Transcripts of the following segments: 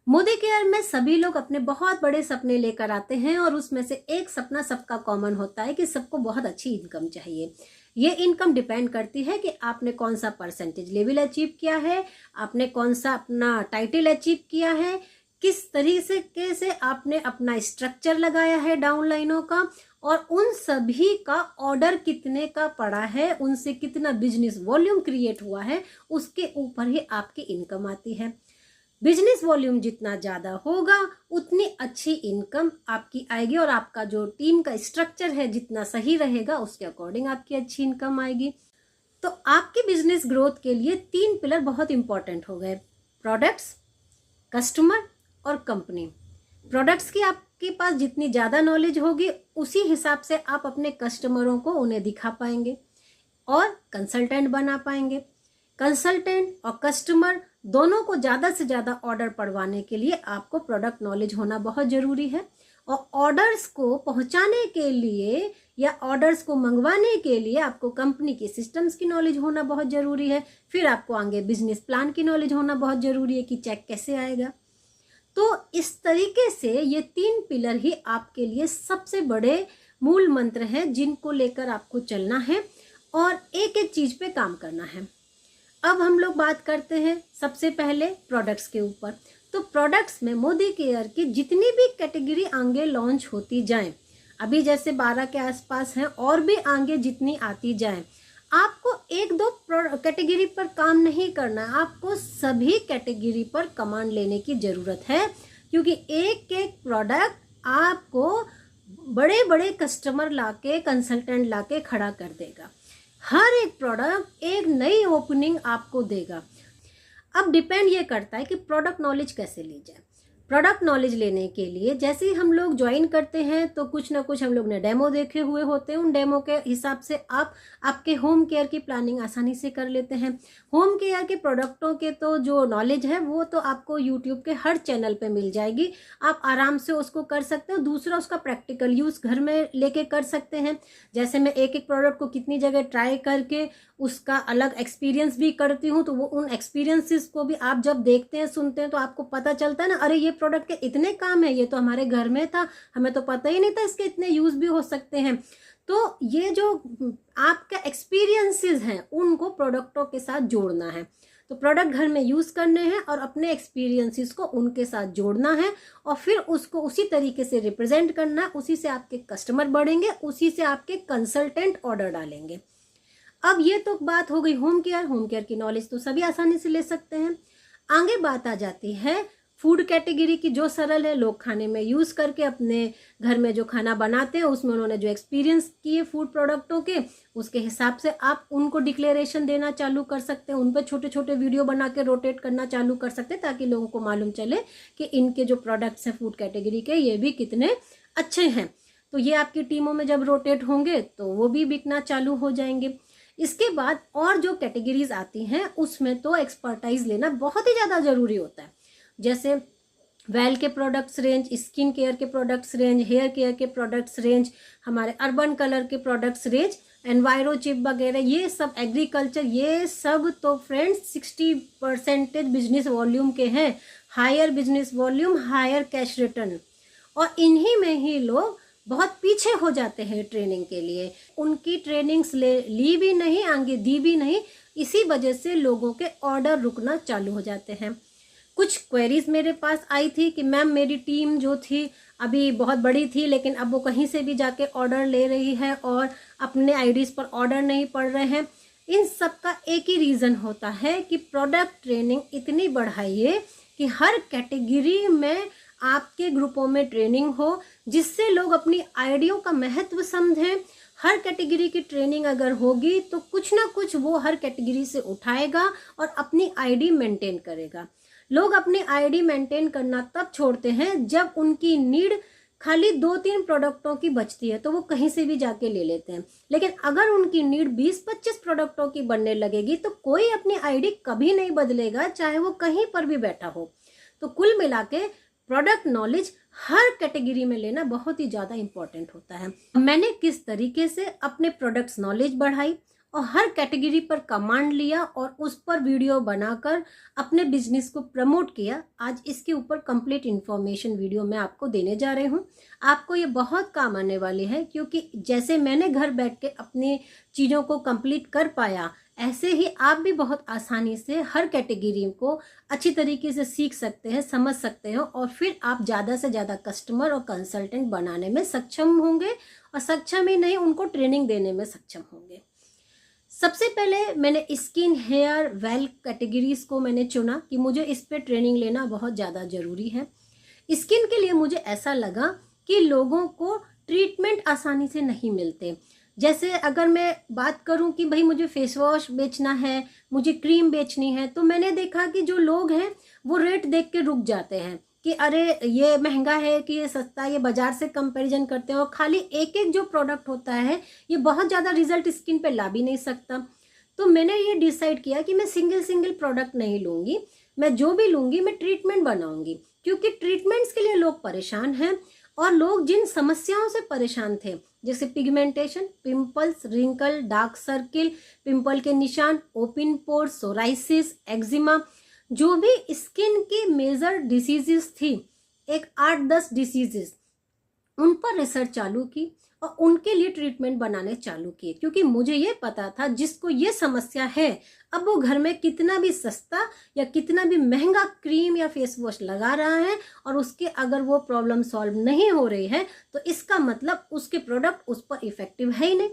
Modi care में सभी लोग अपने बहुत बड़े सपने लेकर आते हैं और उसमें से एक सपना सबका कॉमन होता है कि सबको बहुत अच्छी इनकम चाहिए। ये इनकम डिपेंड करती है कि आपने कौन सा परसेंटेज लेवल अचीव किया है, आपने कौन सा अपना टाइटल अचीव किया है, किस तरीके से आपने अपना स्ट्रक्चर लगाया है डाउनलाइनों का, और उन सभी का ऑर्डर कितने का पड़ा है, उनसे कितना बिजनेस वॉल्यूम क्रिएट हुआ है, उसके ऊपर ही आपकी इनकम आती है। बिजनेस वॉल्यूम जितना ज़्यादा होगा उतनी अच्छी इनकम आपकी आएगी, और आपका जो टीम का स्ट्रक्चर है जितना सही रहेगा उसके अकॉर्डिंग आपकी अच्छी इनकम आएगी। तो आपकी बिजनेस ग्रोथ के लिए 3 पिलर बहुत इंपॉर्टेंट हो गए: प्रोडक्ट्स, कस्टमर और कंपनी। प्रोडक्ट्स की आपके पास जितनी ज़्यादा नॉलेज होगी उसी हिसाब से आप अपने कस्टमरों को उन्हें दिखा पाएंगे और कंसल्टेंट बना पाएंगे। कंसल्टेंट और कस्टमर दोनों को ज़्यादा से ज़्यादा ऑर्डर पड़वाने के लिए आपको प्रोडक्ट नॉलेज होना बहुत ज़रूरी है, और ऑर्डर्स को पहुंचाने के लिए या ऑर्डर्स को मंगवाने के लिए आपको कंपनी की सिस्टम्स की नॉलेज होना बहुत ज़रूरी है। फिर आपको आगे बिजनेस प्लान की नॉलेज होना बहुत ज़रूरी है कि चेक कैसे आएगा। तो इस तरीके से ये 3 पिलर ही आपके लिए सबसे बड़े मूल मंत्र हैं जिनको लेकर आपको चलना है और एक एक चीज़ पे काम करना है। अब हम लोग बात करते हैं सबसे पहले प्रोडक्ट्स के ऊपर। तो प्रोडक्ट्स में मोदी केयर की जितनी भी कैटेगरी आगे लॉन्च होती जाएं, अभी जैसे 12 के आसपास हैं, और भी आगे जितनी आती जाएं, आपको एक दो कैटेगरी पर काम नहीं करना है, आपको सभी कैटेगरी पर कमांड लेने की ज़रूरत है, क्योंकि एक एक प्रोडक्ट आपको बड़े बड़े कस्टमर लाके, कंसल्टेंट लाके खड़ा कर देगा। हर एक प्रोडक्ट एक नई ओपनिंग आपको देगा। अब डिपेंड ये करता है कि प्रोडक्ट नॉलेज कैसे ली जाए। प्रोडक्ट नॉलेज लेने के लिए जैसे ही हम लोग ज्वाइन करते हैं तो कुछ ना कुछ हम लोग ने डेमो देखे हुए होते हैं, उन डेमो के हिसाब से आप आपके होम केयर की प्लानिंग आसानी से कर लेते हैं। होम केयर के प्रोडक्टों के तो जो नॉलेज है वो तो आपको यूट्यूब के हर चैनल पे मिल जाएगी, आप आराम से उसको कर सकते हो। दूसरा, उसका प्रैक्टिकल यूज़ घर में लेके कर सकते हैं। जैसे मैं एक एक प्रोडक्ट को कितनी जगह ट्राई करके उसका अलग एक्सपीरियंस भी करती हूँ, तो वो उन एक्सपीरियंसेस को भी आप जब देखते हैं, सुनते हैं, तो आपको पता चलता है ना, अरे ये प्रोडक्ट के इतने काम है, ये तो हमारे घर में था, हमें तो पता ही नहीं था इसके इतने यूज भी हो सकते हैं। तो ये जो आपका एक्सपीरियंसेस हैं उनको प्रोडक्टों के साथ जोड़ना है। तो प्रोडक्ट घर में यूज करने हैं और अपने एक्सपीरियंसेस को उनके साथ जोड़ना है, और फिर उसको उसी तरीके से रिप्रेजेंट करना है। उसी से आपके कस्टमर बढ़ेंगे, उसी से आपके कंसल्टेंट ऑर्डर डालेंगे। अब ये तो बात हो गई होम केयर। होम केयर की नॉलेज तो सभी आसानी से ले सकते हैं। आगे बात आ जाती है फूड कैटेगरी की, जो सरल है, लोग खाने में यूज करके अपने घर में जो खाना बनाते हैं उसमें उन्होंने जो एक्सपीरियंस किए फूड प्रोडक्टों के, उसके हिसाब से आप उनको डिक्लेरेशन देना चालू कर सकते हैं। उन पर छोटे छोटे वीडियो बना के रोटेट करना चालू कर सकते हैं, ताकि लोगों को मालूम चले कि इनके जो प्रोडक्ट्स हैं फूड कैटेगरी के, ये भी कितने अच्छे हैं। तो ये आपकी टीमों में जब रोटेट होंगे तो वो भी बिकना चालू हो जाएंगे। इसके बाद और जो कैटेगरीज आती हैं उसमें तो एक्सपर्टाइज लेना बहुत ही ज़्यादा ज़रूरी होता है। जैसे वेल के प्रोडक्ट्स रेंज, स्किन केयर के प्रोडक्ट्स रेंज, हेयर केयर के प्रोडक्ट्स रेंज, हमारे अर्बन कलर के प्रोडक्ट्स रेंज, एनवायरो चिप वगैरह, ये सब एग्रीकल्चर, ये सब तो फ्रेंड्स 60% बिजनेस वॉल्यूम के हैं। Higher business volume, higher cash return, और इन्हीं में ही लोग बहुत पीछे हो जाते हैं ट्रेनिंग के लिए। उनकी ट्रेनिंग्स ली भी नहीं, आगे दी भी नहीं, इसी वजह से लोगों के ऑर्डर रुकना चालू हो जाते हैं। कुछ क्वेरीज मेरे पास आई थी कि मैम मेरी टीम जो थी अभी बहुत बड़ी थी, लेकिन अब वो कहीं से भी जाके ऑर्डर ले रही है और अपने आईडीज पर ऑर्डर नहीं पड़ रहे हैं। इन सब का एक ही रीज़न होता है कि प्रोडक्ट ट्रेनिंग इतनी बढ़ाइए कि हर कैटेगरी में आपके ग्रुपों में ट्रेनिंग हो, जिससे लोग अपनी आइडियों का महत्व समझें। हर कैटेगरी की ट्रेनिंग अगर होगी तो कुछ ना कुछ वो हर कैटेगरी से उठाएगा और अपनी आईडी मेंटेन करेगा। लोग अपनी आईडी मेंटेन करना तब छोड़ते हैं जब उनकी नीड खाली 2-3 प्रोडक्टों की बचती है, तो वो कहीं से भी जाके ले लेते हैं। लेकिन अगर उनकी नीड 20-25 प्रोडक्टों की बनने लगेगी तो कोई अपनी आईडी कभी नहीं बदलेगा, चाहे वो कहीं पर भी बैठा हो। तो कुल मिला के प्रोडक्ट नॉलेज हर कैटेगरी में लेना बहुत ही ज़्यादा इंपॉर्टेंट होता है। मैंने किस तरीके से अपने प्रोडक्ट्स नॉलेज बढ़ाई और हर कैटेगरी पर कमांड लिया और उस पर वीडियो बनाकर अपने बिजनेस को प्रमोट किया। आज इसके ऊपर कंप्लीट इन्फॉर्मेशन वीडियो मैं आपको देने जा रही हूँ। आपको ये बहुत काम आने वाली है, क्योंकि जैसे मैंने घर बैठ के अपनी चीज़ों को कंप्लीट कर पाया, ऐसे ही आप भी बहुत आसानी से हर कैटेगरी को अच्छी तरीके से सीख सकते हैं, समझ सकते हैं, और फिर आप ज़्यादा से ज़्यादा कस्टमर और कंसल्टेंट बनाने में सक्षम होंगे, और सक्षम ही नहीं, उनको ट्रेनिंग देने में सक्षम होंगे। सबसे पहले मैंने स्किन, हेयर, वेल कैटेगरीज को मैंने चुना कि मुझे इस पे ट्रेनिंग लेना बहुत ज़्यादा ज़रूरी है। स्किन के लिए मुझे ऐसा लगा कि लोगों को ट्रीटमेंट आसानी से नहीं मिलते। जैसे अगर मैं बात करूं कि भाई मुझे फेस वॉश बेचना है, मुझे क्रीम बेचनी है, तो मैंने देखा कि जो लोग हैं वो रेट देख के रुक जाते हैं कि अरे ये महंगा है कि ये सस्ता है, ये बाजार से कंपैरिजन करते हैं, और खाली एक एक जो प्रोडक्ट होता है ये बहुत ज़्यादा रिजल्ट स्किन पे ला भी नहीं सकता। तो मैंने ये डिसाइड किया कि मैं सिंगल प्रोडक्ट नहीं लूँगी, मैं जो भी लूँगी मैं ट्रीटमेंट बनाऊँगी, क्योंकि ट्रीटमेंट्स के लिए लोग परेशान हैं। और लोग जिन समस्याओं से परेशान थे, जैसे pigmentation, pimples, wrinkle, dark circle, pimple के निशान, ओपन पोर, सोराइसिस, एक्जिमा, जो भी स्किन की मेजर डिसीजेस थी, एक 8-10 डिसीजेस, उन पर रिसर्च चालू की और उनके लिए ट्रीटमेंट बनाने चालू किए। क्योंकि मुझे ये पता था जिसको ये समस्या है, अब वो घर में कितना भी सस्ता या कितना भी महंगा क्रीम या फेस वॉश लगा रहा है और उसके अगर वो प्रॉब्लम सॉल्व नहीं हो रही है, तो इसका मतलब उसके प्रोडक्ट उस पर इफेक्टिव है ही नहीं।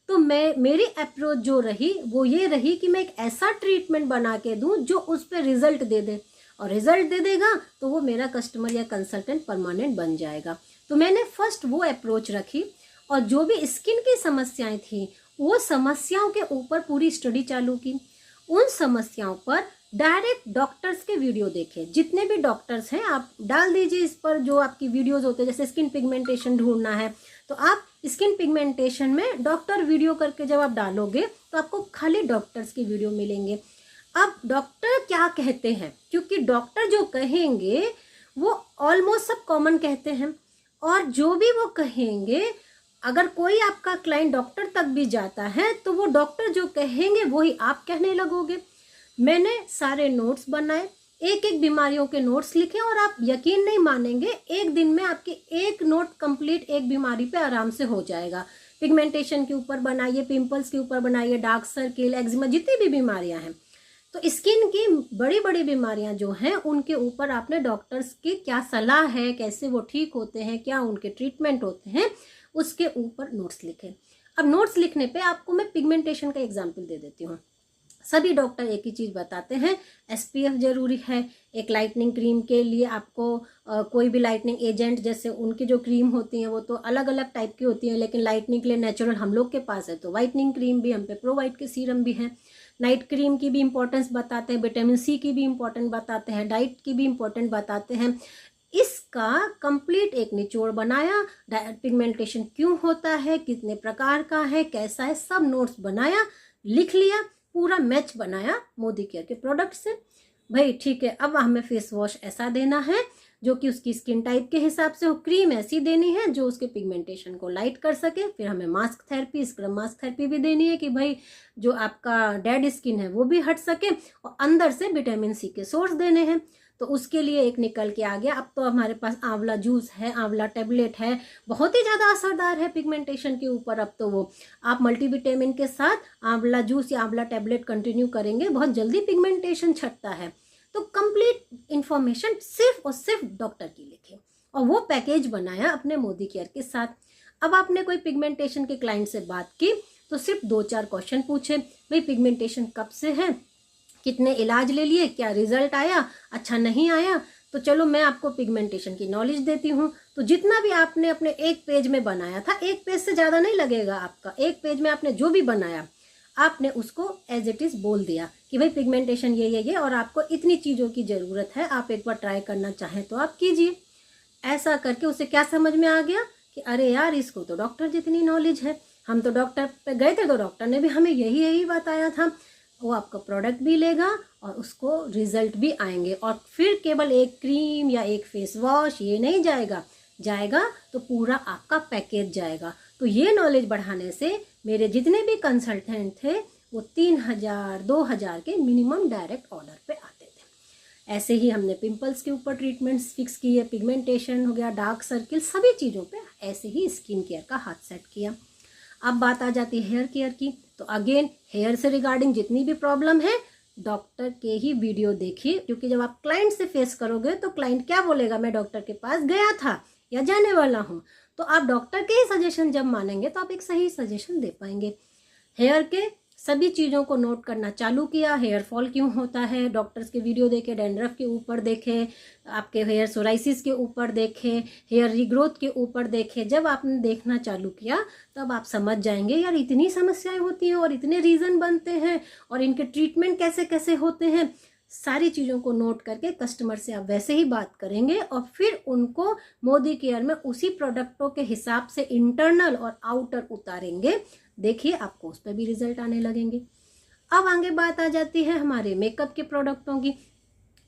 तो मेरी अप्रोच जो रही वो ये रही कि मैं एक ऐसा ट्रीटमेंट बना के दूं जो उस पर रिजल्ट दे दे, और रिजल्ट दे देगा तो वो मेरा कस्टमर या कंसल्टेंट परमानेंट बन जाएगा। तो मैंने फर्स्ट वो अप्रोच रखी, और जो भी स्किन की समस्याएं थी वो समस्याओं के ऊपर पूरी स्टडी चालू की। उन समस्याओं पर डायरेक्ट डॉक्टर्स के वीडियो देखे, जितने भी डॉक्टर्स हैं आप डाल दीजिए इस पर, जो आपकी वीडियोस होते हैं। जैसे स्किन पिगमेंटेशन ढूंढना है तो आप स्किन पिगमेंटेशन में डॉक्टर वीडियो करके जब आप डालोगे तो आपको खाली डॉक्टर्स की वीडियो मिलेंगे। अब डॉक्टर क्या कहते हैं, क्योंकि डॉक्टर जो कहेंगे वो ऑलमोस्ट सब कॉमन कहते हैं, और जो भी वो कहेंगे, अगर कोई आपका क्लाइंट डॉक्टर तक भी जाता है तो वो डॉक्टर जो कहेंगे वही आप कहने लगोगे। मैंने सारे नोट्स बनाए, एक एक बीमारियों के नोट्स लिखे, और आप यकीन नहीं मानेंगे, एक दिन में आपकी एक नोट कंप्लीट एक बीमारी पे आराम से हो जाएगा। पिगमेंटेशन के ऊपर बनाइए, पिंपल्स के ऊपर बनाइए, डार्क सर्किल, एक्जिमा, जितनी भी बीमारियां हैं। तो स्किन की बड़ी बड़ी बीमारियां जो हैं उनके ऊपर आपने डॉक्टर्स की क्या सलाह है, कैसे वो ठीक होते हैं, क्या उनके ट्रीटमेंट होते हैं, उसके ऊपर नोट्स लिखे। अब नोट्स लिखने पे आपको मैं पिगमेंटेशन का एग्जांपल दे देती हूँ। सभी डॉक्टर एक ही चीज़ बताते हैं, SPF जरूरी है। एक लाइटनिंग क्रीम के लिए आपको कोई भी लाइटनिंग एजेंट, जैसे उनकी जो क्रीम होती हैं वो तो अलग अलग टाइप की होती हैं, लेकिन लाइटनिंग के लिए नेचुरल हम लोग के पास है, तो वाइटनिंग क्रीम भी हम पे, प्रो वाइट के सीरम भी है। नाइट क्रीम की भी इंपॉर्टेंस बताते हैं, विटामिन C की भी इंपॉर्टेंट बताते हैं, डाइट की भी इंपॉर्टेंट बताते हैं। इसका कंप्लीट एक निचोड़ बनाया, पिगमेंटेशन क्यों होता है, कितने प्रकार का है, कैसा है, सब नोट्स बनाया, लिख लिया, पूरा मैच बनाया मोदी केयर के प्रोडक्ट से। भाई ठीक है, अब हमें फेस वॉश ऐसा देना है जो कि उसकी स्किन टाइप के हिसाब से हो, क्रीम ऐसी देनी है जो उसके पिगमेंटेशन को लाइट कर सके, फिर हमें mask therapy, scrub mask therapy भी देनी है कि भाई जो आपका डेड स्किन है वो भी हट सके, और अंदर से विटामिन C के सोर्स देने हैं। तो उसके लिए एक निकल के आ गया, अब तो हमारे पास आंवला जूस है, आंवला टेबलेट है, बहुत ही ज़्यादा असरदार है पिगमेंटेशन के ऊपर। अब तो वो आप मल्टीविटामिन के साथ आंवला जूस या आंवला टेबलेट कंटिन्यू करेंगे, बहुत जल्दी पिगमेंटेशन छटता है। तो कंप्लीट इंफॉर्मेशन सिर्फ और सिर्फ डॉक्टर की लिखे, और वो पैकेज बनाया अपने मोदी केयर के साथ। अब आपने कोई पिगमेंटेशन के क्लाइंट से बात की तो सिर्फ 2-4 क्वेश्चन पूछे, भाई पिगमेंटेशन कब से है, कितने इलाज ले लिए, क्या रिजल्ट आया, अच्छा नहीं आया, तो चलो मैं आपको पिगमेंटेशन की नॉलेज देती हूँ। तो जितना भी आपने अपने एक पेज में बनाया था, एक पेज से ज़्यादा नहीं लगेगा आपका, एक पेज में आपने जो भी बनाया आपने उसको एज इट इज़ बोल दिया कि भाई पिगमेंटेशन ये और आपको इतनी चीज़ों की ज़रूरत है, आप एक बार ट्राई करना चाहें तो आप कीजिए। ऐसा करके उसे क्या समझ में आ गया कि अरे यार इसको तो डॉक्टर जितनी नॉलेज है, हम तो डॉक्टर पे गए थे तो डॉक्टर ने भी हमें यही बताया था। वो आपका प्रोडक्ट भी लेगा और उसको रिजल्ट भी आएंगे, और फिर केवल एक क्रीम या एक फेस वॉश ये नहीं जाएगा तो पूरा आपका पैकेज जाएगा। तो ये नॉलेज बढ़ाने से मेरे जितने भी कंसल्टेंट थे वो 3,000 2,000 के मिनिमम डायरेक्ट ऑर्डर पे आते थे। ऐसे ही हमने पिंपल्स के ऊपर ट्रीटमेंट्स फिक्स किए, पिगमेंटेशन हो गया, डार्क सर्किल, सभी चीज़ों पे ऐसे ही स्किन केयर का हाथ सेट किया। अब बात आ जाती है हेयर केयर की। तो अगेन हेयर से रिगार्डिंग जितनी भी प्रॉब्लम है डॉक्टर के ही वीडियो देखिए, क्योंकि जब आप क्लाइंट से फेस करोगे तो क्लाइंट क्या बोलेगा, मैं डॉक्टर के पास गया था या जाने वाला हूँ। तो आप डॉक्टर के ही सजेशन जब मानेंगे तो आप एक सही सजेशन दे पाएंगे। हेयर के सभी चीज़ों को नोट करना चालू किया। हेयर फॉल क्यों होता है, डॉक्टर्स के वीडियो देखे, डैंड्रफ के ऊपर देखे, आपके हेयर सोराइसिस के ऊपर देखे, हेयर रीग्रोथ के ऊपर देखे। जब आपने देखना चालू किया तब आप समझ जाएंगे यार इतनी समस्याएं होती हैं और इतने रीज़न बनते हैं और इनके ट्रीटमेंट कैसे कैसे होते हैं। सारी चीज़ों को नोट करके कस्टमर से आप वैसे ही बात करेंगे और फिर उनको मोदी केयर में उसी प्रोडक्टों के हिसाब से इंटरनल और आउटर उतारेंगे। देखिए आपको उस पर भी रिजल्ट आने लगेंगे। अब आगे बात आ जाती है हमारे मेकअप के प्रोडक्टों की।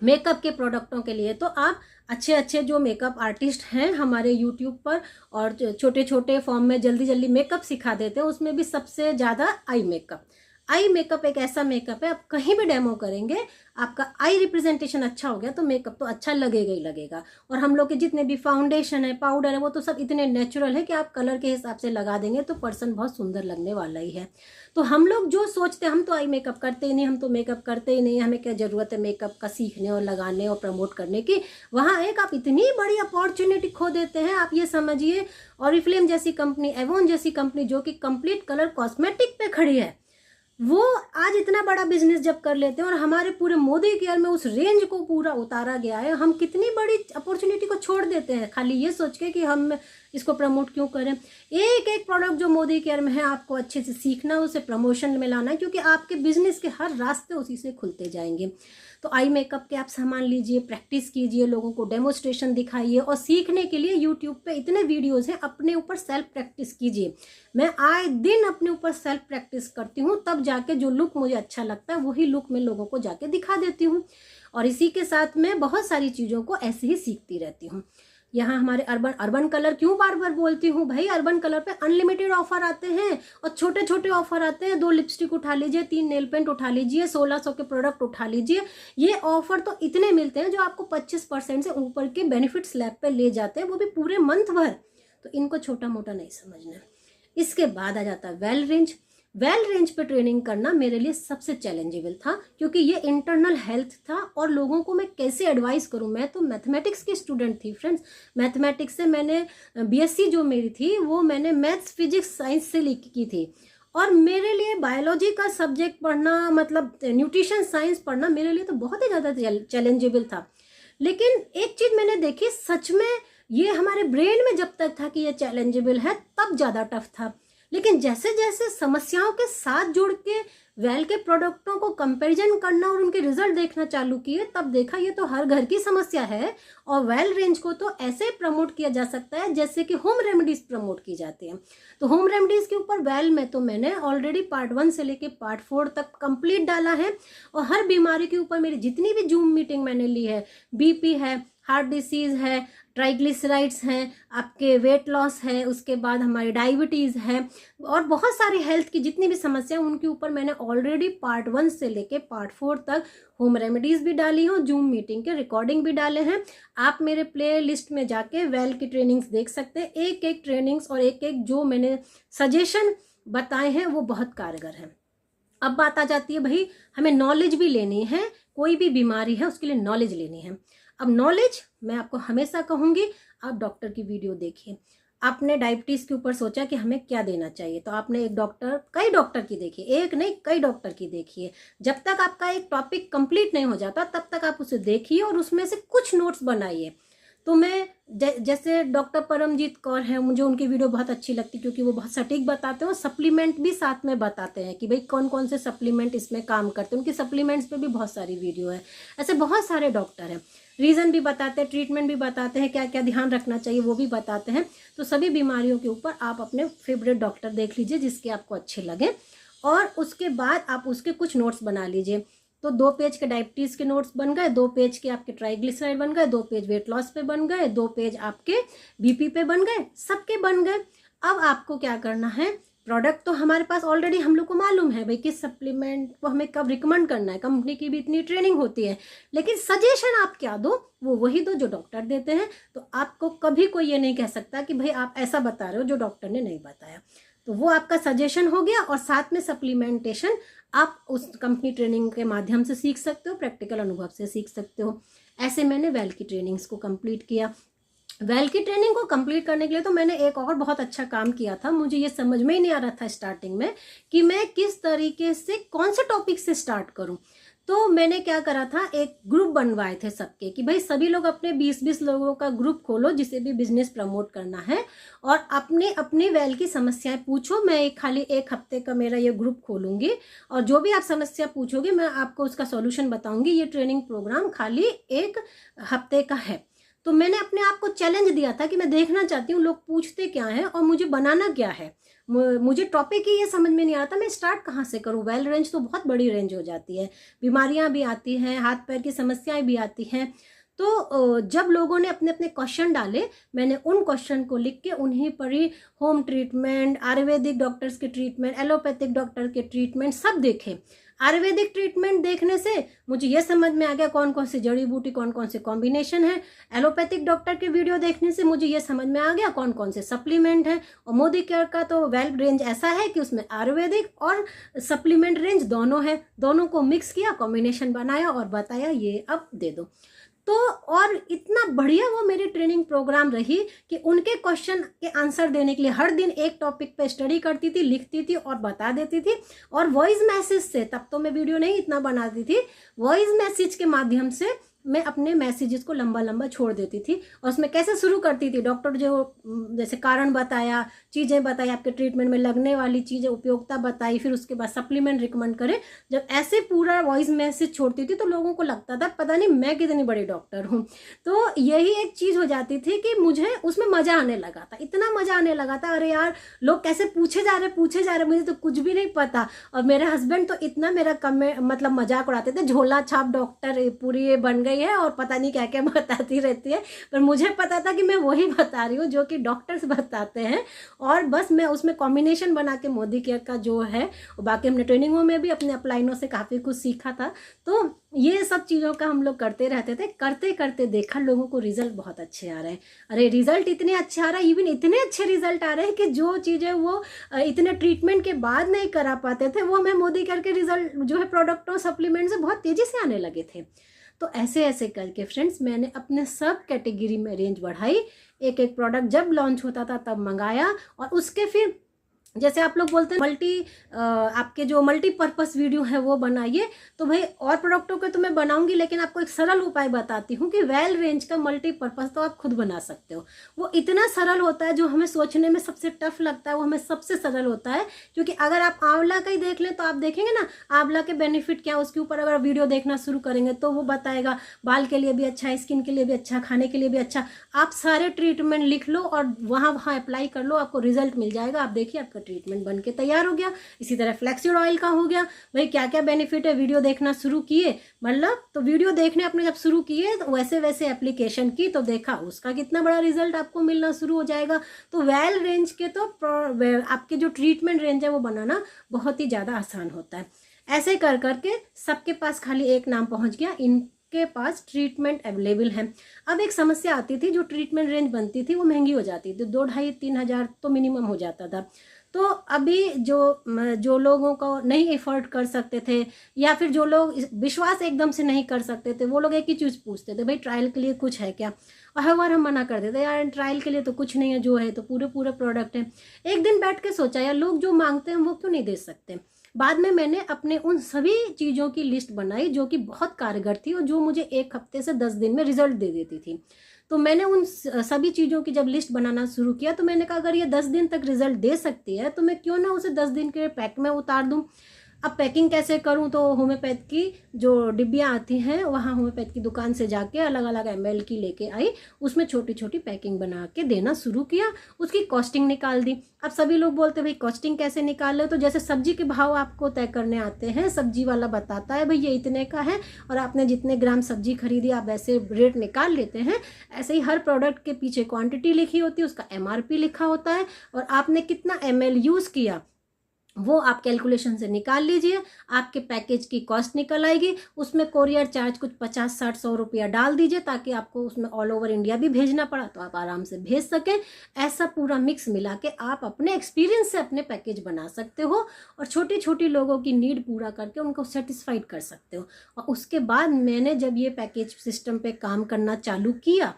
मेकअप के प्रोडक्टों के लिए तो आप अच्छे अच्छे जो मेकअप आर्टिस्ट हैं हमारे यूट्यूब पर और छोटे छोटे फॉर्म में जल्दी जल्दी मेकअप सिखा देते हैं, उसमें भी सबसे ज़्यादा आई मेकअप। आई मेकअप एक ऐसा मेकअप है, आप कहीं भी डेमो करेंगे आपका आई रिप्रेजेंटेशन अच्छा हो गया तो मेकअप तो अच्छा लगेगा ही लगेगा। और हम लोग के जितने भी फाउंडेशन है, पाउडर है, वो तो सब इतने नेचुरल है कि आप कलर के हिसाब से लगा देंगे तो पर्सन बहुत सुंदर लगने वाला ही है। तो हम लोग जो सोचते हैं हम तो आई मेकअप करते ही नहीं, हम तो मेकअप करते ही नहीं, हमें क्या ज़रूरत है मेकअप का सीखने और लगाने और प्रमोट करने की। वहाँ एक आप इतनी बड़ी अपॉर्चुनिटी खो देते हैं। आप ये समझिए ऑरिफ्लेम जैसी कंपनी, एवोन जैसी कंपनी जो कि कंप्लीट कलर कॉस्मेटिक पे खड़ी है, वो आज इतना बड़ा बिजनेस जब कर लेते हैं और हमारे पूरे मोदी केयर में उस रेंज को पूरा उतारा गया है, हम कितनी बड़ी अपॉर्चुनिटी को छोड़ देते हैं खाली ये सोच के कि हम इसको प्रमोट क्यों करें। एक एक प्रोडक्ट जो मोदी केयर में है आपको अच्छे से सीखना, उसे प्रमोशन में लाना है, क्योंकि आपके बिजनेस के हर रास्ते उसी से खुलते जाएंगे। तो आई मेकअप के आप सामान लीजिए, प्रैक्टिस कीजिए, लोगों को डेमोस्ट्रेशन दिखाइए और सीखने के लिए यूट्यूब पे इतने वीडियोस हैं, अपने ऊपर सेल्फ प्रैक्टिस कीजिए। मैं आए दिन अपने ऊपर सेल्फ प्रैक्टिस करती हूँ, तब जाके जो लुक मुझे अच्छा लगता है वही लुक मैं लोगों को जाके दिखा देती हूँ। और इसी के साथ मैं बहुत सारी चीज़ों को ऐसे ही सीखती रहती हूँ। यहाँ हमारे अर्बन कलर क्यों बार बार बोलती हूँ भाई, अर्बन कलर पे अनलिमिटेड ऑफर आते हैं और छोटे छोटे ऑफर आते हैं। 2 लिपस्टिक उठा लीजिए, 3 नेल पेंट उठा लीजिए, 1600 के प्रोडक्ट उठा लीजिए। ये ऑफर तो इतने मिलते हैं जो आपको 25% से ऊपर के बेनिफिट स्लैब पे ले जाते हैं, वो भी पूरे मंथ भर। तो इनको छोटा मोटा नहीं समझना। इसके बाद आ जाता है वेल रेंज पे ट्रेनिंग करना मेरे लिए सबसे चैलेंजेबल था, क्योंकि ये इंटरनल हेल्थ था और लोगों को मैं कैसे एडवाइस करूं। मैं तो मैथमेटिक्स की स्टूडेंट थी फ्रेंड्स, मैथमेटिक्स से मैंने बीएससी जो मेरी थी वो मैंने मैथ्स फिजिक्स साइंस से की थी। और मेरे लिए बायोलॉजी का सब्जेक्ट पढ़ना, मतलब न्यूट्रिशन साइंस पढ़ना मेरे लिए तो बहुत ही ज़्यादा चैलेंजेबल था। लेकिन एक चीज़ मैंने देखी, सच में ये हमारे ब्रेन में जब तक था कि ये चैलेंजेबल है तब ज़्यादा टफ था, लेकिन जैसे जैसे समस्याओं के साथ जुड़ के वेल के प्रोडक्टों को कंपैरिजन करना और उनके रिजल्ट देखना चालू किए, तब देखा ये तो हर घर की समस्या है। और वेल रेंज को तो ऐसे प्रमोट किया जा सकता है जैसे कि होम रेमेडीज प्रमोट की जाती हैं। तो होम रेमेडीज के ऊपर वेल में तो मैंने ऑलरेडी पार्ट 1 से लेके पार्ट 4 तक कंप्लीट डाला है। और हर बीमारी के ऊपर मेरी जितनी भी जूम मीटिंग मैंने ली है, बीपी है, हार्ट डिसीज़ है, ट्राइग्लिसराइड्स हैं, आपके वेट लॉस है, उसके बाद हमारी डायबिटीज़ है और बहुत सारी हेल्थ की जितनी भी समस्या हैं उनके ऊपर मैंने ऑलरेडी पार्ट 1 से लेके पार्ट 4 तक होम रेमेडीज़ भी डाली हैं, जूम मीटिंग के रिकॉर्डिंग भी डाले हैं। आप मेरे प्ले लिस्ट में जाके वेल की ट्रेनिंग्स देख सकते हैं। एक एक ट्रेनिंग्स और एक एक जो मैंने सजेशन बताए हैं वो बहुत कारगर हैं। अब बात आ जाती है भाई हमें नॉलेज भी लेनी है, कोई भी बीमारी है उसके लिए नॉलेज लेनी है। अब नॉलेज मैं आपको हमेशा कहूँगी, आप डॉक्टर की वीडियो देखिए। आपने डायबिटीज़ के ऊपर सोचा कि हमें क्या देना चाहिए, तो आपने कई डॉक्टर की देखिए, एक नहीं कई डॉक्टर की देखिए। जब तक आपका एक टॉपिक कंप्लीट नहीं हो जाता तब तक आप उसे देखिए और उसमें से कुछ नोट्स बनाइए। तो मैं जैसे डॉक्टर परमजीत कौर हैं, मुझे उनकी वीडियो बहुत अच्छी लगती क्योंकि वो बहुत सटीक बताते हैं और सप्लीमेंट भी साथ में बताते हैं कि भाई कौन कौन से सप्लीमेंट इसमें काम करते हैं। उनकी सप्लीमेंट्स पे भी बहुत सारी वीडियो है। ऐसे बहुत सारे डॉक्टर हैं, रीज़न भी बताते हैं, ट्रीटमेंट भी बताते हैं, क्या क्या ध्यान रखना चाहिए वो भी बताते हैं। तो सभी बीमारियों के ऊपर आप अपने फेवरेट डॉक्टर देख लीजिए जिसके आपको अच्छे लगे और उसके बाद आप उसके कुछ नोट्स बना लीजिए। तो 2 पेज के डायबिटीज़ के नोट्स बन गए, 2 पेज के आपके ट्राइग्लिसराइड बन गए, 2 पेज वेट लॉस पे बन गए, 2 पेज आपके बीपी पे बन गए, सबके बन गए। अब आपको क्या करना है, प्रोडक्ट तो हमारे पास ऑलरेडी हम लोग को मालूम है भाई किस सप्लीमेंट को हमें कब रिकमेंड करना है, कंपनी की भी इतनी ट्रेनिंग होती है, लेकिन सजेशन आप क्या दो, वो वही दो जो डॉक्टर देते हैं। तो आपको कभी कोई ये नहीं कह सकता कि भाई आप ऐसा बता रहे हो जो डॉक्टर ने नहीं बताया। तो वो आपका सजेशन हो गया, और साथ में सप्लीमेंटेशन आप उस कंपनी ट्रेनिंग के माध्यम से सीख सकते हो, प्रैक्टिकल अनुभव से सीख सकते हो। ऐसे मैंने वेल की ट्रेनिंग्स को कंप्लीट किया। वेल की ट्रेनिंग को कंप्लीट करने के लिए तो मैंने एक और बहुत अच्छा काम किया था। मुझे ये समझ में ही नहीं आ रहा था स्टार्टिंग में कि मैं किस तरीके से कौन से टॉपिक से स्टार्ट करूं। तो मैंने क्या करा था, एक ग्रुप बनवाए थे सबके कि भाई सभी लोग अपने 20-20 लोगों का ग्रुप खोलो जिसे भी बिजनेस प्रमोट करना है, और अपने अपनी वेल की समस्याएं पूछो। मैं खाली 1 हफ्ते का मेरा ये ग्रुप खोलूंगी, और जो भी आप समस्या पूछोगे मैं आपको उसका सॉल्यूशन बताऊंगी। ये ट्रेनिंग प्रोग्राम खाली 1 हफ्ते का है। तो मैंने अपने आप को चैलेंज दिया था कि मैं देखना चाहती हूँ लोग पूछते क्या है और मुझे बनाना क्या है। मुझे टॉपिक ही ये समझ में नहीं आता मैं स्टार्ट कहाँ से करूँ। वेल रेंज तो बहुत बड़ी रेंज हो जाती है, बीमारियां भी आती हैं, हाथ पैर की समस्याएं भी आती हैं। तो जब लोगों ने अपने अपने क्वेश्चन डाले, मैंने उन क्वेश्चन को लिख के उन्हीं पर ही होम ट्रीटमेंट, आयुर्वेदिक डॉक्टर्स के ट्रीटमेंट, एलोपैथिक डॉक्टर के ट्रीटमेंट सब देखे। आयुर्वेदिक ट्रीटमेंट देखने से मुझे ये समझ में आ गया कौन कौन सी जड़ी बूटी, कौन कौन से कॉम्बिनेशन है। एलोपैथिक डॉक्टर के वीडियो देखने से मुझे ये समझ में आ गया कौन कौन से सप्लीमेंट है। और मोदी केयर का तो वेल रेंज ऐसा है कि उसमें आयुर्वेदिक और सप्लीमेंट रेंज दोनों है। दोनों को मिक्स किया, कॉम्बिनेशन बनाया और बताया ये अब दे दो। तो और इतना बढ़िया वो मेरी ट्रेनिंग प्रोग्राम रही कि उनके क्वेश्चन के आंसर देने के लिए हर दिन एक टॉपिक पे स्टडी करती थी, लिखती थी और बता देती थी। और वॉइस मैसेज से, तब तो मैं वीडियो नहीं इतना बनाती थी, वॉइस मैसेज के माध्यम से मैं अपने मैसेजेस को लंबा लंबा छोड़ देती थी। और उसमें कैसे शुरू करती थी, डॉक्टर जो जैसे कारण बताया, चीज़ें बताई, आपके ट्रीटमेंट में लगने वाली चीज़ें, उपयोगिता बताई, फिर उसके बाद सप्लीमेंट रिकमेंड करे। जब ऐसे पूरा वॉइस मैसेज छोड़ती थी तो लोगों को लगता था पता नहीं मैं कितनी बड़ी डॉक्टर हूँ। तो यही एक चीज़ हो जाती थी कि मुझे उसमें मज़ा आने लगा था, इतना मज़ा आने लगा था, अरे यार लोग कैसे पूछे जा रहे, मुझे तो कुछ भी नहीं पता। और मेरे हस्बैंड तो इतना मेरा मतलब मजाक उड़ाते थे, झोला छाप डॉक्टर पूरी ये बन गई है और पता नहीं क्या क्या बताती रहती है। पर मुझे पता था कि मैं वही बता रही हूँ जो कि डॉक्टर्स बताते हैं, और बस मैं उसमें कॉम्बिनेशन बना के मोदी केयर का जो है, बाकी हमने ट्रेनिंगों में भी अपने अपलाइनों से काफ़ी कुछ सीखा था। तो ये सब चीज़ों का हम लोग करते रहते थे। करते करते देखा लोगों को रिजल्ट बहुत अच्छे आ रहे हैं। अरे रिजल्ट इतने अच्छे आ रहा है, इवन इतने अच्छे रिजल्ट आ रहे हैं कि जो चीज़ें वो इतने ट्रीटमेंट के बाद नहीं करा पाते थे वो हमें मोदी केयर के रिजल्ट जो है प्रोडक्टों सप्लीमेंट से बहुत तेज़ी से आने लगे थे। तो ऐसे ऐसे करके फ्रेंड्स मैंने अपने सब कैटेगरी में रेंज बढ़ाई। एक एक प्रोडक्ट जब लॉन्च होता था तब मंगाया, और उसके फिर जैसे आप लोग बोलते हैं आपके जो मल्टीपर्पस वीडियो है वो बनाइए। तो भाई और प्रोडक्टों के तो मैं बनाऊंगी, लेकिन आपको एक सरल उपाय बताती हूँ कि वेल रेंज का मल्टीपर्पस तो आप खुद बना सकते हो। वो इतना सरल होता है, जो हमें सोचने में सबसे टफ लगता है वो हमें सबसे सरल होता है। क्योंकि अगर आप आंवला का ही देख लें तो आप देखेंगे ना आंवला के बेनिफिट क्या, उसके ऊपर अगर वीडियो देखना शुरू करेंगे तो वो बताएगा बाल के लिए भी अच्छा है, स्किन के लिए भी अच्छा, खाने के लिए भी अच्छा। आप सारे ट्रीटमेंट लिख लो और वहाँ अप्लाई कर लो, आपको रिजल्ट मिल जाएगा। आप देखिए आपका ट्रीटमेंट बन के तैयार हो गया। इसी तरह फ्लैक्सीड ऑयल का हो गया, भाई क्या क्या बेनिफिट है, वीडियो देखना शुरू किए, मतलब तो वीडियो देखने आपने जब शुरू किए तो वैसे वैसे एप्लीकेशन की तो देखा उसका कितना बड़ा रिजल्ट आपको मिलना शुरू हो जाएगा। तो वेल रेंज के तो आपके जो ट्रीटमेंट रेंज है वो बनाना बहुत ही ज़्यादा आसान होता है। ऐसे कर करके सबके पास खाली एक नाम पहुंच गया, के पास ट्रीटमेंट अवेलेबल है। अब एक समस्या आती थी, जो ट्रीटमेंट रेंज बनती थी वो महंगी हो जाती थी, 2-2.5-3 हज़ार तो मिनिमम हो जाता था। तो अभी जो लोगों को नहीं एफर्ट कर सकते थे, या फिर जो लोग विश्वास एकदम से नहीं कर सकते थे, वो लोग एक ही चीज़ पूछते थे, भाई ट्रायल के लिए कुछ है क्या। और हर बार हम मना कर देते यार ट्रायल के लिए तो कुछ नहीं है, जो है तो पूरे प्रोडक्ट है। एक दिन बैठ के सोचा यार लोग जो मांगते हैं वो क्यों नहीं दे सकते। बाद में मैंने अपने उन सभी चीज़ों की लिस्ट बनाई जो कि बहुत कारगर थी और जो मुझे 1 हफ्ते से 10 दिन में रिजल्ट दे देती थी। तो मैंने उन सभी चीज़ों की जब लिस्ट बनाना शुरू किया तो मैंने कहा अगर ये 10 दिन तक रिजल्ट दे सकती है तो मैं क्यों ना उसे 10 दिन के पैक में उतार दूँ। अब पैकिंग कैसे करूं, तो होम्योपैथ की जो डिब्बियाँ आती हैं वहाँ होम्योपैथ की दुकान से जाके अलग अलग ml की लेके आई, उसमें छोटी छोटी पैकिंग बना के देना शुरू किया, उसकी कॉस्टिंग निकाल दी। अब सभी लोग बोलते भाई कॉस्टिंग कैसे निकाल लो, तो जैसे सब्जी के भाव आपको तय करने आते हैं, सब्जी वाला बताता है भाई ये इतने का है और आपने जितने ग्राम सब्जी खरीदी आप वैसे रेट निकाल लेते हैं। ऐसे ही हर प्रोडक्ट के पीछे क्वांटिटी लिखी होती है, उसका MRP लिखा होता है और आपने कितना ml यूज़ किया वो आप कैलकुलेशन से निकाल लीजिए, आपके पैकेज की कॉस्ट निकल आएगी। उसमें कोरियर चार्ज कुछ 50-60-100 रुपया डाल दीजिए, ताकि आपको उसमें ऑल ओवर इंडिया भी भेजना पड़ा तो आप आराम से भेज सकें। ऐसा पूरा मिक्स मिला के आप अपने एक्सपीरियंस से अपने पैकेज बना सकते हो और छोटी छोटी लोगों की नीड पूरा करके उनको सेटिस्फाइड कर सकते हो। और उसके बाद मैंने जब ये पैकेज सिस्टम पे काम करना चालू किया,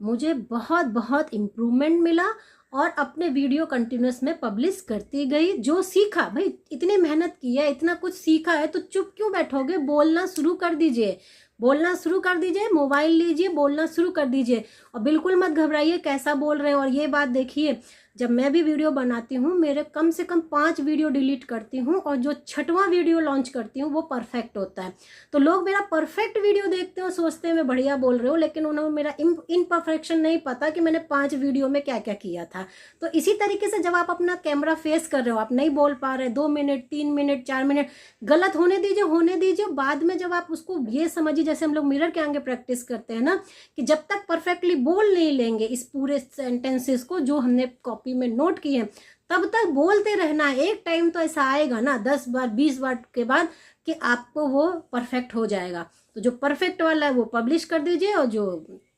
मुझे बहुत बहुत इम्प्रूवमेंट मिला और अपने वीडियो कंटिन्यूस में पब्लिश करती गई। जो सीखा, भाई इतनी मेहनत की है, इतना कुछ सीखा है तो चुप क्यों बैठोगे, बोलना शुरू कर दीजिए, बोलना शुरू कर दीजिए, मोबाइल लीजिए, बोलना शुरू कर दीजिए। और बिल्कुल मत घबराइए कैसा बोल रहे हो। और ये बात देखिए, जब मैं भी वीडियो बनाती हूँ, मेरे कम से कम 5 वीडियो डिलीट करती हूँ और जो 6वां वीडियो लॉन्च करती हूँ वो परफेक्ट होता है। तो लोग मेरा परफेक्ट वीडियो देखते हो, सोचते हैं मैं बढ़िया बोल रही हूँ, लेकिन उन्हें मेरा इम्परफेक्शन नहीं पता कि मैंने 5 वीडियो में क्या क्या किया था। तो इसी तरीके से जब आप अपना कैमरा फेस कर रहे हो, आप नहीं बोल पा रहे, 2 मिनट 3 मिनट 4 मिनट गलत होने दीजिए। बाद में जब आप उसको ये समझिए, जैसे हम लोग मिरर के आगे प्रैक्टिस करते हैं ना, कि जब तक परफेक्टली बोल नहीं लेंगे इस पूरे सेंटेंसेस को जो हमने कॉपी में नोट किए, तब तक बोलते रहना। एक टाइम तो ऐसा आएगा ना 10 बार 20 बार के बाद कि आपको वो परफेक्ट हो जाएगा। तो जो परफेक्ट वाला है वो पब्लिश कर दीजिए और जो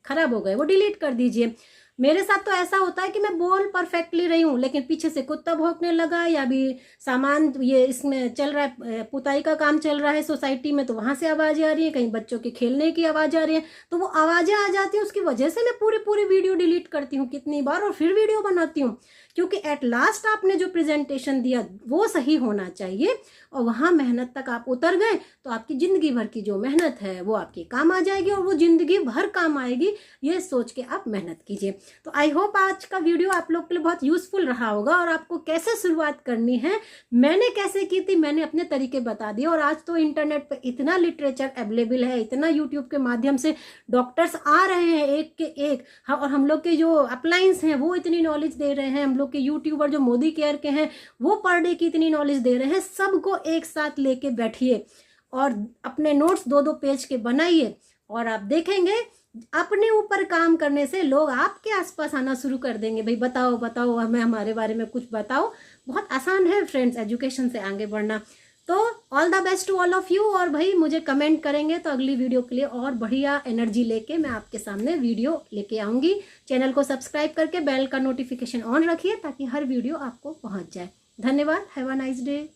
खराब हो गए वो डिलीट कर दीजिए। मेरे साथ तो ऐसा होता है कि मैं बोल परफेक्टली रही हूँ, लेकिन पीछे से कुत्ता भौंकने लगा, या भी सामान ये इसमें चल रहा है, पुताई का काम चल रहा है सोसाइटी में, तो वहां से आवाजें आ रही है, कहीं बच्चों के खेलने की आवाज आ रही है, तो वो आवाजें आ जाती है। उसकी वजह से मैं पूरी वीडियो डिलीट करती हूँ कितनी बार और फिर वीडियो बनाती हूँ, क्योंकि एट लास्ट आपने जो प्रेजेंटेशन दिया वो सही होना चाहिए। और वहाँ मेहनत तक आप उतर गए तो आपकी ज़िंदगी भर की जो मेहनत है वो आपके काम आ जाएगी, और वो ज़िंदगी भर काम आएगी, ये सोच के आप मेहनत कीजिए। तो आई होप आज का वीडियो आप लोग के लिए बहुत यूज़फुल रहा होगा, और आपको कैसे शुरुआत करनी है, मैंने कैसे की थी, मैंने अपने तरीके बता दिए। और आज तो इंटरनेट पर इतना लिटरेचर अवेलेबल है, इतना यूट्यूब के माध्यम से डॉक्टर्स आ रहे हैं एक के एक, और हम लोग के जो अपलाइंस हैं वो इतनी नॉलेज दे रहे हैं, हम लोग के यूट्यूबर जो मोदी केयर के हैं वो पर डे की इतनी नॉलेज दे रहे हैं। सबको एक साथ लेके बैठिए और अपने नोट्स 2-2 पेज के बनाइए, और आप देखेंगे अपने ऊपर काम करने से लोग आपके आसपास आना शुरू कर देंगे। भाई बताओ हमें, हमारे बारे में कुछ बताओ। बहुत आसान है फ्रेंड्स एजुकेशन से आगे बढ़ना। तो all the best to all of you. और भाई मुझे कमेंट करेंगे तो अगली वीडियो के लिए और बढ़िया एनर्जी लेके मैं आपके सामने वीडियो लेके आऊँगी। चैनल को सब्सक्राइब करके बेल का नोटिफिकेशन ऑन रखिए ताकि हर वीडियो आपको पहुँच जाए। धन्यवाद। Have a nice day.